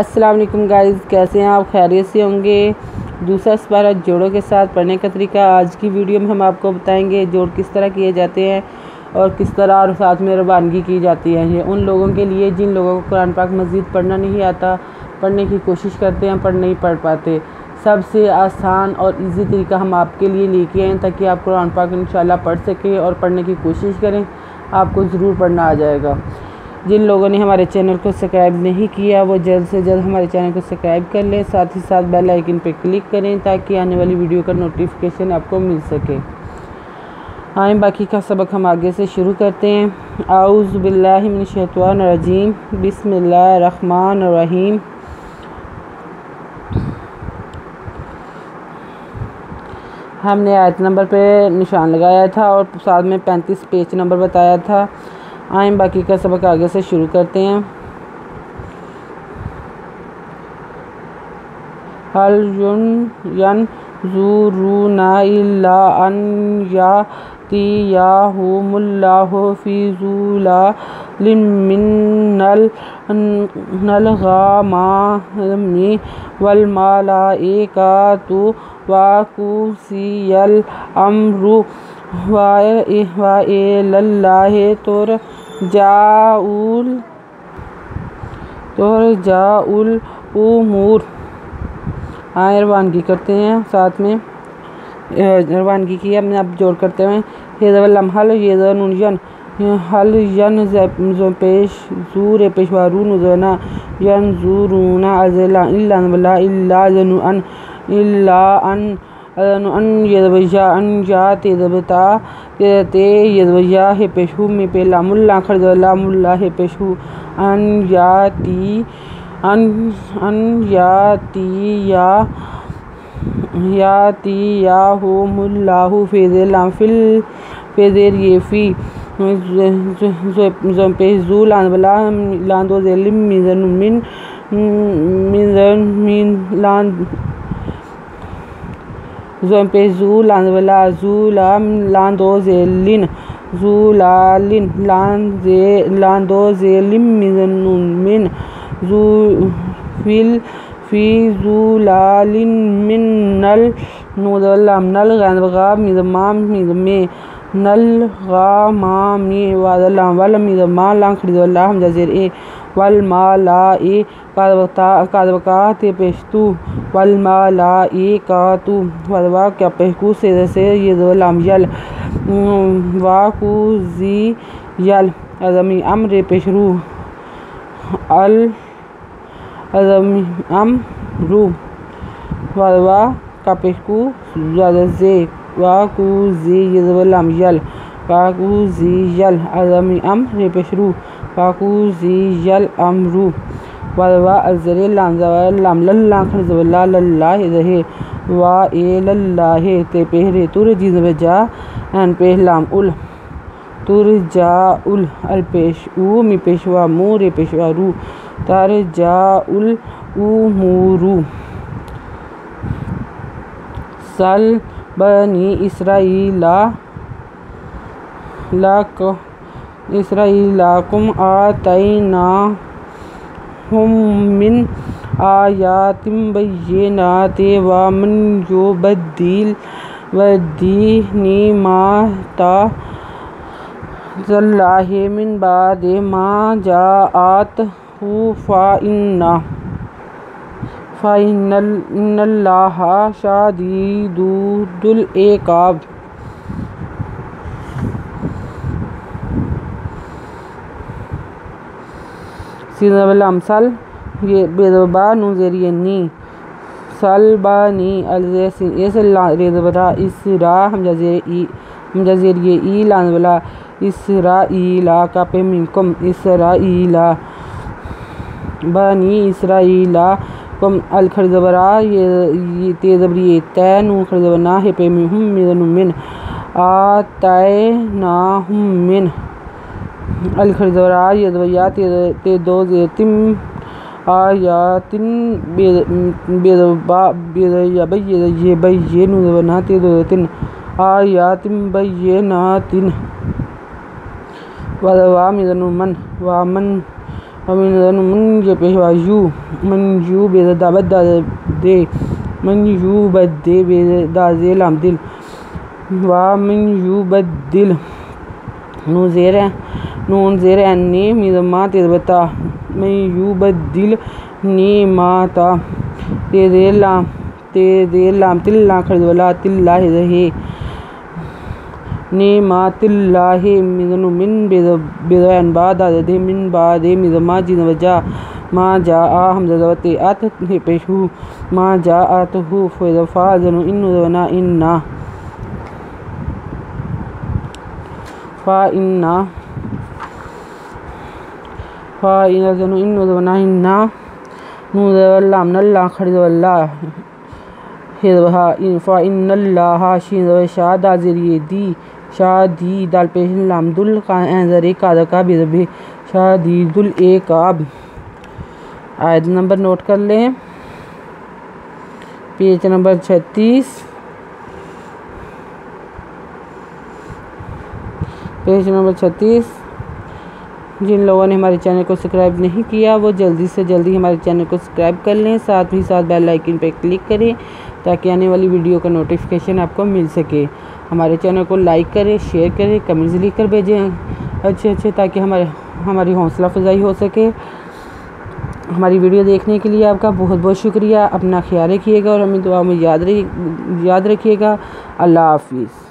السلام علیکم گائز، کیسے ہیں آپ؟ خیریت سے ہوں گے۔ دوسرا سپارہ جوڑوں کے ساتھ پڑھنے کا طریقہ آج کی ویڈیو میں ہم آپ کو بتائیں گے۔ جوڑ کس طرح کیے جاتے ہیں اور کس طرح اور ساتھ میں روانگی کی جاتی ہے۔ یہ ان لوگوں کے لیے جن لوگوں کو قرآن پاک مزید پڑھنا نہیں آتا، پڑھنے کی کوشش کرتے ہیں پر نہیں پڑھ پاتے۔ سب سے آسان اور ایزی طریقہ ہم آپ کے لیے لے کے آئے تاکہ آپ قرآن پاک انشاءاللہ پڑھ سکیں اور پڑھنے کی کوشش کریں، آپ کو ضرور پڑھنا آ جائے گا۔ جن لوگوں نے ہمارے چینل کو سبسکرائب نہیں کیا وہ جلد سے جلد ہمارے چینل کو سبسکرائب کر لیں، ساتھ ہی ساتھ بیل آئیکن پہ کلک کریں تاکہ آنے والی ویڈیو کا نوٹیفیکیشن آپ کو مل سکے۔ آئیں باقی کا سبق ہم آگے سے شروع کرتے ہیں۔ اعوذ باللہ من الشیطان الرجیم، بسم اللہ الرحمن الرحیم۔ ہم نے آیت نمبر پہ نشان لگایا تھا اور ساتھ میں 35 پیج نمبر بتایا تھا۔ آئیں باقی کا سبق آگے سے شروع کرتے ہیں۔ هل ينظرون إلا أن يأتيهم الله في ظلال من الغمام والملائكة وقضي الأمر وإلى الله ترجع الأمور۔ آئیں روانگی کرتے ہیں، ساتھ میں روانگی کی ہم نے اب جوڑ کرتے ہیں۔ یہ حل یہ نون ین حل ین پیش زور پیشوارو نزونا ین زورونا ازلا الا ولا الا ان الا ان یذویا ان جات یذبتا تے یذویا ہے پیشو میں پہ لام اللہ خرج لام اللہ ہے پیشو ان یاتی یاتیہم اللہ فی ظلام فیزیر یہ فی پہ زو لان بلا لان دو ظلم من لان زو پہ زو لان بلا زو لان دو ظلن زو لان دو ظلم من زو فی ظلال من الغمام الغمام والماء لان خرید اللہ ہم جزیر اے والملائکۃ پیشتو والملائکۃ ودوا کیا پہکو سے یہ دو لام یل واقضی یل عظمی امر پیشرو العظمی امرو ودوا کا پہکو زے واقضی یہ دو لام یل واقضی یل عظمی امر پیشرو واقضی یل امرو ودوا الزری لام لام للہ خرز اللہ للہ زہے وا اے للہ تے پہرے ترجی زبجا ان پہ لام ال ترجا ال الپیش او می پیشوا مور پیشوا رو ترجا الامورو سل بنی اسرائیلکم آتیناہم من آیات بینات ومن یبدل نعمت اللہ من بعد ما جاءتہ فإن اللہ شدید العقاب۔ سیدھا لامسل یہ بیدبا نوزیری نی سلبانی الزیسین اس ریدبرا اسرا ہم جزیر یہ ای لان بلا اسرائیلا کا پہ منکم اسرائیلا بنی اسرائیلا کم الخرزبرا یہ تیزبری تین خرزبنا ہے پہ من آتیناہم من الخرزبرا یہ دویا تے دو زیتم آیاتن بینات دو آیات بینات ومن من یہ پیشوا یو من یو بے دابت دے من یو بد دے بے دازے لام دل وا من یو بد دل نون زیر انی میزما تیزبتا من یو بد دل نی ماتا تیزے لام تل لا خرد ولا تل لا ہے نعمت اللہ من بیدوان بعد دے من بعد مزما جن وجا ما جا حمزہ زوت ات پیشو ما جا اتہ فا زنو ان ونا ان فا زنو ان ونا ان نو لام نلا خرد والله فا ان اللہ شین شاد ذریعے دی شادی دال پیش لام دل ذری کا بے شادی دل ایک آیت نمبر نوٹ کر لیں، پیج نمبر 36 پیج نمبر 36۔ جن لوگوں نے ہمارے چینل کو سبسکرائب نہیں کیا وہ جلدی سے جلدی ہمارے چینل کو سبسکرائب کر لیں، ساتھ ہی ساتھ بیل آئیکن پہ کلک کریں تاکہ آنے والی ویڈیو کا نوٹیفیکیشن آپ کو مل سکے۔ ہمارے چینل کو لائک کریں، شیئر کریں، کمنٹس لکھ کر بھیجیں اچھے تاکہ ہماری حوصلہ افزائی ہو سکے۔ ہماری ویڈیو دیکھنے کے لیے آپ کا بہت بہت شکریہ۔ اپنا خیال رکھیے گا اور ہمیں دعا میں یاد رکھیے گا۔ اللہ حافظ۔